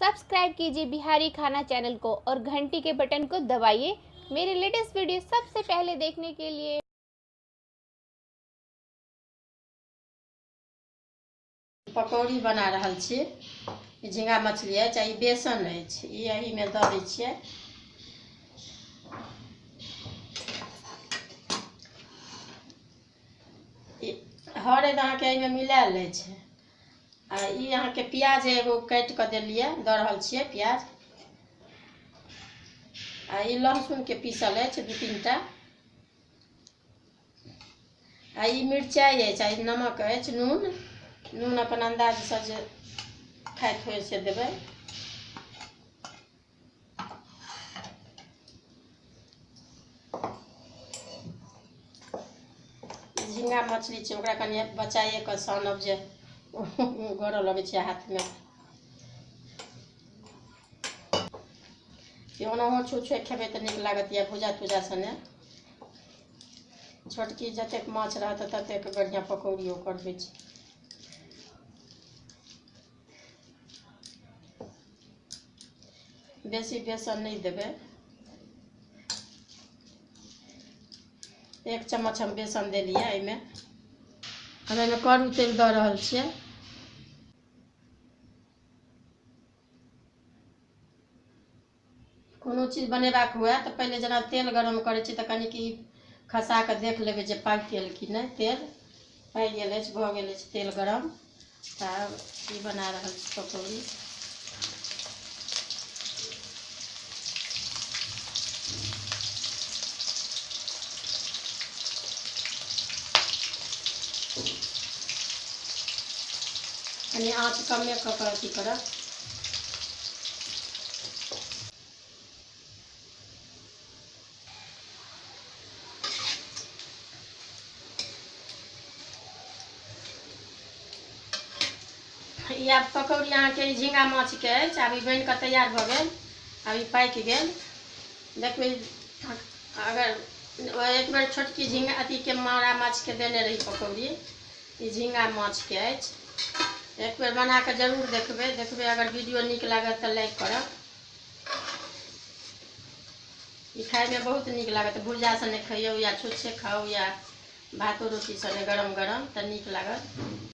Subscribe कीजिए बिहारी खाना channel को और घंटी के बटन को दबाइए मेरे लेटेस्ट वीडियो सबसे पहले देखने के लिए। पकौड़ी बना रहल छी। झींगा मछली है चाहे बेसन है, यही में दऽ दै छियै। हरद अहाँके एहिमे मिलायल छै। आ ई अहाँके प्याज एगो काटि कऽ देलियै, दऽ रहल छियै प्याज। आ ई लहसुन के पीसल अछि 2-3 टा। आ ई मिरचाइ अछि, आ ई नमक अछि, नून अपन अंदाजसँ जे खाइत होइ से देबै। झींगा मछली छै, ओकरा कनि बचाइए कऽ सानब जे गरऽ लगै छै हाथमे। ओनाहो छुछे खेबै तऽ नीक लागत, या भुजा तुजा सने। छोटकी जतेक माछ रहत ततेक बढ़िआँ पकौड़ी ओकर होइ छै। बेसी बेसन नहीं देबै, 1 चम्मच हम बेसन देलियै एहिमे। हम एहिमे करू तेल दऽ रहल छियै। कोनो चीज बनेबाक हुए तऽ पहिले जेना तेल गरम करै छी तऽ कनिक खसा कऽ देख लेबै जे पाकि गेल कि नहि। तेल पाकि गेल अछि, भऽ गेल अछि तेल गरम। तऽ ई बना रहल छी पकौड़ी। कनी आँच कमे कऽ कऽ अथी करब। ई आब पकौड़ी अहाँके झींगा माछके अछि। आब ई बनि कऽ तैयार भऽ गेल, आब ई पाकि गेल। देखबै अगर एक बेर छोटकी झींगा अथीके मारा माछके देने रही पकौड़ी, ई झींगा माछके अछि। एक बेर बना कऽ जरूर देखबै। अगर वीडियो नीक लागत तऽ लाइक करब। ई खाइमे बहुत नीक लागत, भुजा सने खइयौ या छुच्छे खाउ या भातो रोटी सने गरम गरम तऽ नीक लागत।